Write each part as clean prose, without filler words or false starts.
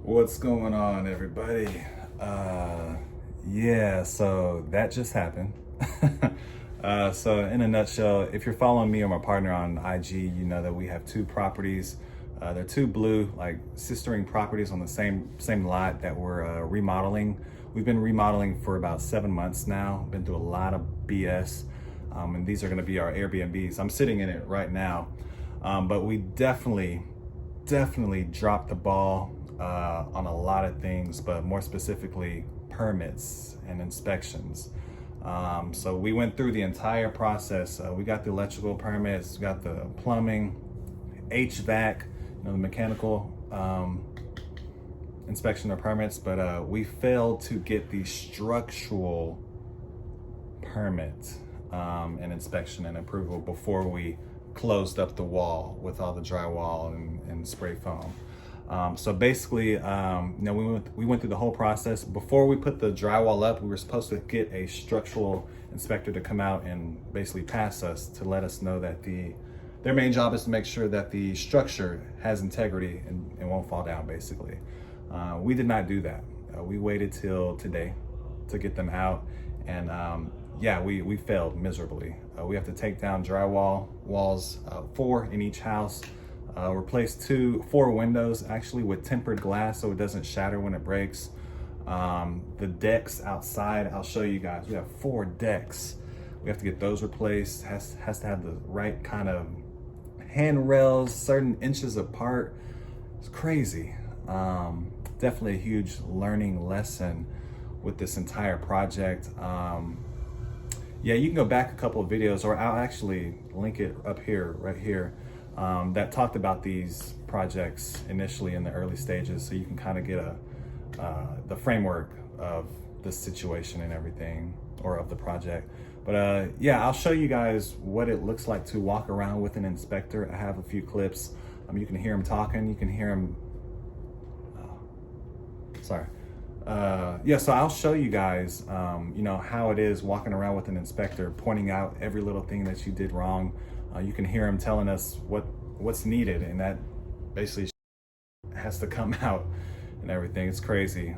What's going on, everybody? Yeah, so that just happened. So in a nutshell, if you're following me or my partner on IG, you know that we have two properties. They're two blue, like sistering properties on the same lot that we're remodeling. We've been remodeling for about 7 months now. Been through a lot of BS, and these are going to be our Airbnbs. I'm sitting in it right now, but we definitely dropped the ball on a lot of things, but more specifically permits and inspections. So we went through the entire process. We got the electrical permits, got the plumbing, HVAC, the mechanical inspection or permits, but we failed to get the structural permit and inspection and approval before we closed up the wall with all the drywall and spray foam. So basically, we went through the whole process. Before we put the drywall up, we were supposed to get a structural inspector to come out and basically pass us to let us know that their main job is to make sure that the structure has integrity and won't fall down, basically. We did not do that. We waited till today to get them out, and yeah, we failed miserably. We have to take down drywall walls, 4 in each house, replace 4 windows actually with tempered glass so it doesn't shatter when it breaks. The decks outside, I'll show you guys. We have 4 decks. We have to get those replaced. Has to have the right kind of handrails, certain inches apart. It's crazy. Definitely a huge learning lesson with this entire project. Yeah, you can go back a couple of videos, or I'll actually link it up here, right here, that talked about these projects initially in the early stages, so you can kind of get the framework of the situation and everything, or of the project. But yeah, I'll show you guys what it looks like to walk around with an inspector. I have a few clips. You can hear him talking. You can hear him. Sorry. Yeah, so I'll show you guys, how it is walking around with an inspector, pointing out every little thing that you did wrong. You can hear him telling us what's needed, and that basically has to come out and everything. It's crazy.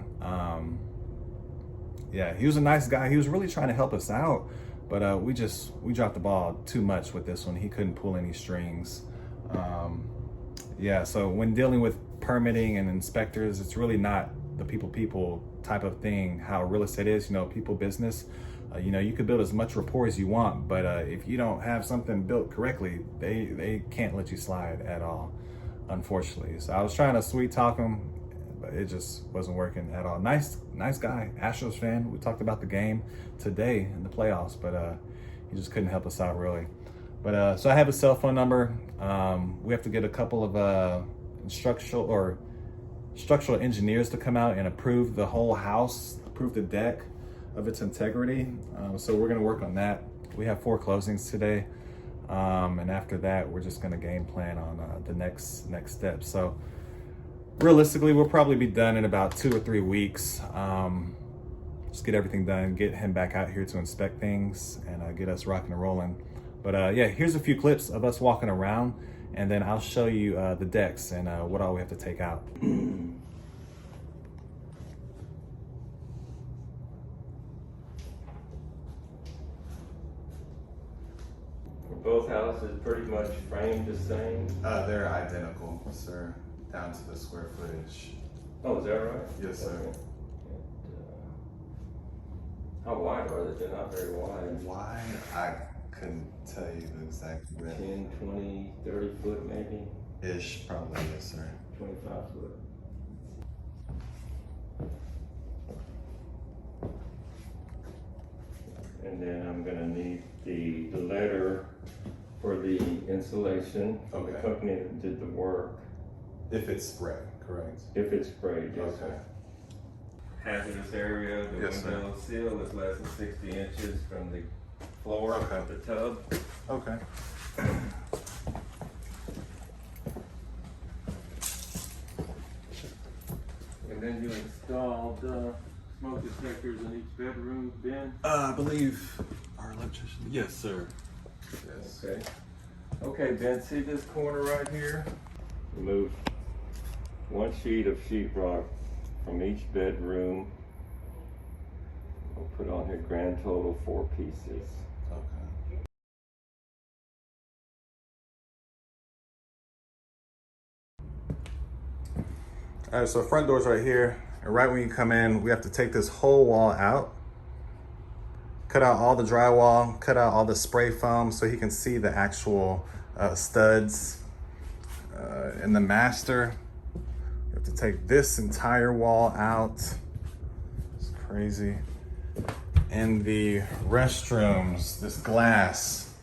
Yeah, he was a nice guy. He was really trying to help us out, but we dropped the ball too much with this one. He couldn't pull any strings. Yeah, so when dealing with permitting and inspectors, it's really not the people type of thing. How real estate is, people business. You could build as much rapport as you want, but if you don't have something built correctly, they can't let you slide at all, unfortunately. So I was trying to sweet talk him, but it just wasn't working at all. Nice guy, Astros fan. We talked about the game today in the playoffs, but he just couldn't help us out really. But so I have a cell phone number. We have to get a couple of structural engineers to come out and approve the whole house, approve the deck of its integrity. So we're gonna work on that. We have 4 closings today. And after that, we're just gonna game plan on the next step. So realistically, we'll probably be done in about 2 or 3 weeks. Just get everything done, get him back out here to inspect things, and get us rocking and rolling. But yeah, here's a few clips of us walking around, and then I'll show you the decks and what all we have to take out. Both houses pretty much framed the same? They're identical, sir, down to the square footage. Oh, is that right? Yes, sir. Okay. How wide are they? They're not very wide. Wide? I couldn't tell you the exact width. 10, 20, 30 foot maybe? Ish, probably, yes, sir. 25 foot. And then I'm gonna need the letter for the insulation of the Okay. company that did the work. If it's spread, correct? If it's sprayed, yes, Okay. sir. Hazardous area, the Yes, sir. window sill is less than 60 inches from the floor Okay. of the tub. Okay. And then you installed smoke detectors in each bedroom, Ben? I believe our electrician. Yes, sir. Yes. Okay. Okay, Ben, see this corner right here? Remove 1 sheet of sheetrock from each bedroom. I'll put on here grand total 4 pieces. Okay. All right, so front door's right here. And right when you come in, we have to take this whole wall out. Cut out all the drywall, cut out all the spray foam so he can see the actual studs in the master. You have to take this entire wall out. It's crazy. In the restrooms, this glass,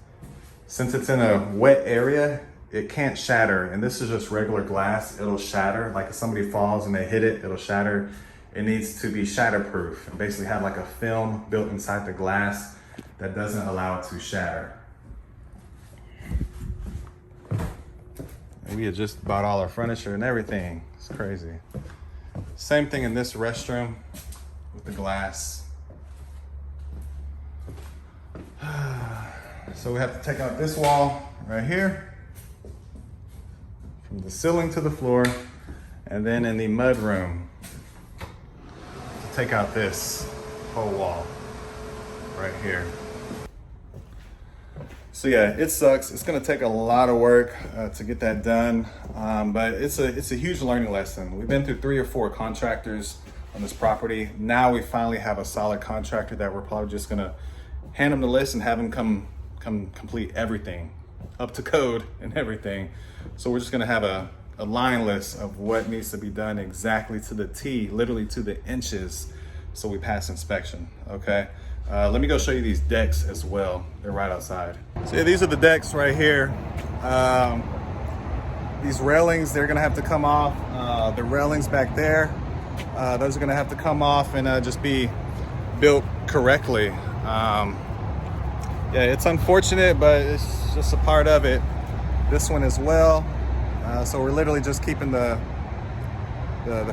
since it's in a wet area, it can't shatter. And this is just regular glass, it'll shatter. Like if somebody falls and they hit it, it'll shatter. It needs to be shatterproof and basically have like a film built inside the glass that doesn't allow it to shatter. And we had just bought all our furniture and everything. It's crazy. Same thing in this restroom with the glass. So we have to take out this wall right here, from the ceiling to the floor, and then in the mud room, take out this whole wall right here. So yeah, it sucks. It's gonna take a lot of work to get that done, but it's a huge learning lesson. We've been through 3 or 4 contractors on this property. Now we finally have a solid contractor that we're probably just gonna hand him the list and have him come complete everything up to code and everything. So we're just gonna have a line list of what needs to be done exactly to the T, literally to the inches, so we pass inspection, okay? Let me go show you these decks as well. They're right outside. So yeah, these are the decks right here. These railings, they're gonna have to come off. The railings back there, those are gonna have to come off and just be built correctly. Yeah, it's unfortunate, but it's just a part of it. This one as well. So we're literally just keeping the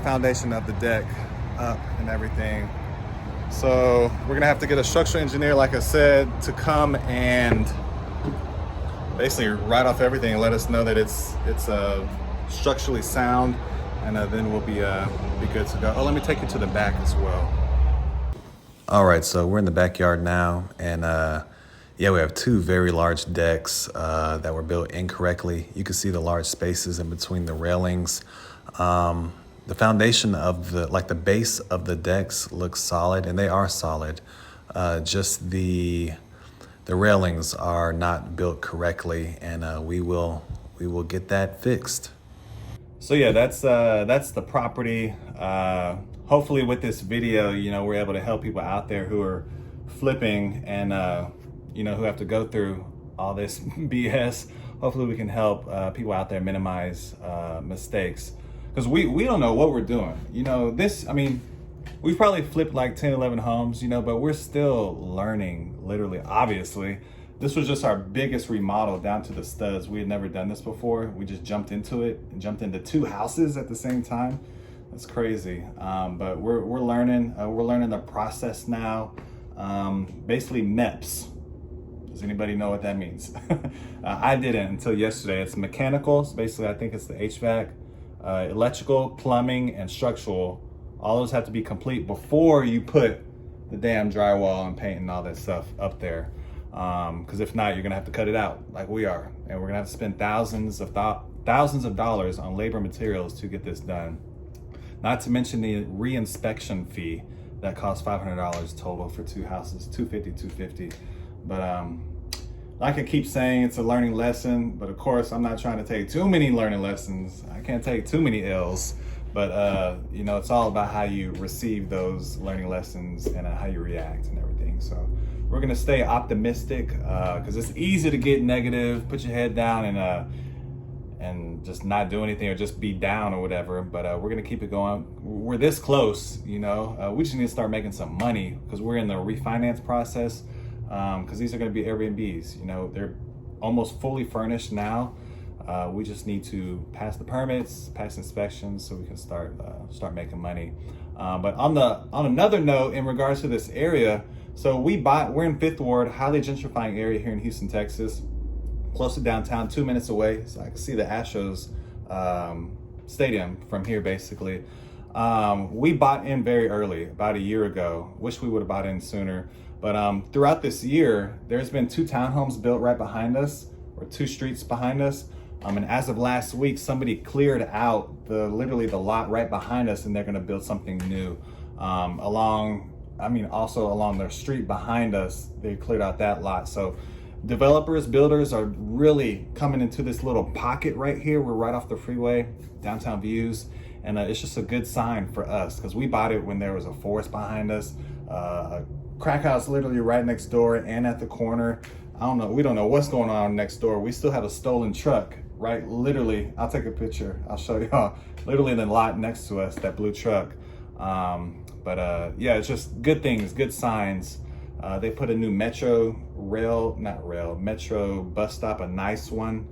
foundation of the deck up and everything. So we're gonna have to get a structural engineer, like I said, to come and basically write off everything and let us know that it's structurally sound, and then we'll be good to go. Oh, let me take you to the back as well. All right, so we're in the backyard now, and yeah, we have 2 very large decks that were built incorrectly. You can see the large spaces in between the railings. The foundation of the base of the decks looks solid, and they are solid. Just the railings are not built correctly, and we will get that fixed. So yeah, that's the property. Hopefully with this video, we're able to help people out there who are flipping and who have to go through all this BS. Hopefully we can help people out there minimize mistakes, because we don't know what we're doing. We've probably flipped like 10, 11 homes, but we're still learning, literally, obviously. This was just our biggest remodel down to the studs. We had never done this before. We just jumped into it and jumped into 2 houses at the same time. That's crazy. But we're learning. We're learning the process now. Basically MEPS. Does anybody know what that means? I didn't until yesterday. It's mechanical. So basically, I think it's the HVAC, electrical, plumbing, and structural. All those have to be complete before you put the damn drywall and paint and all that stuff up there. Because if not, you're gonna have to cut it out like we are, and we're gonna have to spend thousands of dollars on labor materials to get this done. Not to mention the re-inspection fee that costs $500 total for 2 houses, $250. But like I keep saying, it's a learning lesson. But of course, I'm not trying to take too many learning lessons. I can't take too many L's. But it's all about how you receive those learning lessons and how you react and everything. So we're gonna stay optimistic, because it's easy to get negative, put your head down and just not do anything or just be down or whatever. But we're gonna keep it going. We're this close, we just need to start making some money, because we're in the refinance process. Because these are gonna be Airbnbs, they're almost fully furnished now. We just need to pass the permits, pass inspections, so we can start making money. But on another note, in regards to this area, so we're in 5th Ward, highly gentrifying area here in Houston, Texas, close to downtown, 2 minutes away. So I can see the Astros stadium from here, basically. We bought in very early, about a year ago. Wish we would have bought in sooner. But throughout this year, there's been 2 townhomes built right behind us, or 2 streets behind us. And as of last week, somebody cleared out literally the lot right behind us, and they're gonna build something new. Also along the street behind us, they cleared out that lot. So developers, builders are really coming into this little pocket right here. We're right off the freeway, downtown views. And it's just a good sign for us, because we bought it when there was a forest behind us, a crack house literally right next door and at the corner. We don't know what's going on next door. We still have a stolen truck, right? Literally, I'll take a picture, I'll show y'all. Literally in the lot next to us, that blue truck. Yeah, it's just good things, good signs. They put a new metro bus stop, a nice one,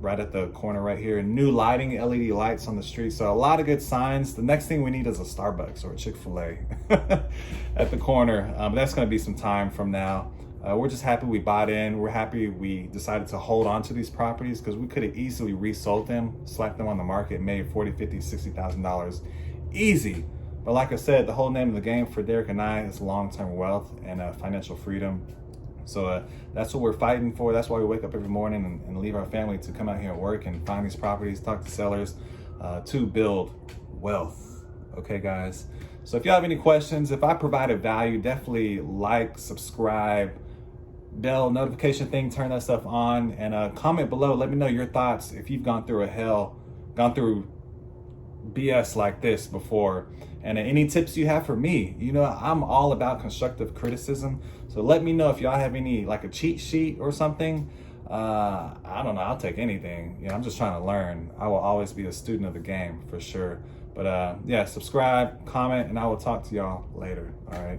right at the corner right here. New lighting, LED lights on the street. So a lot of good signs. The next thing we need is a Starbucks or a Chick-fil-A at the corner. That's gonna be some time from now. We're just happy we bought in. We're happy we decided to hold on to these properties, because we could have easily resold them, slapped them on the market, made $40,000, $50,000, $60,000 easy. But like I said, the whole name of the game for Derek and I is long-term wealth and financial freedom. So that's what we're fighting for. That's why we wake up every morning and leave our family to come out here and work and find these properties, talk to sellers, to build wealth. Okay, guys? So if y'all have any questions, if I provided value, definitely like, subscribe, bell notification thing, turn that stuff on, and comment below. Let me know your thoughts if you've gone through BS like this before, and any tips you have for me. I'm all about constructive criticism, so let me know if y'all have any, like a cheat sheet or something. I don't know, I'll take anything. I'm just trying to learn. I will always be a student of the game for sure. But yeah, subscribe, comment, and I will talk to y'all later. All right.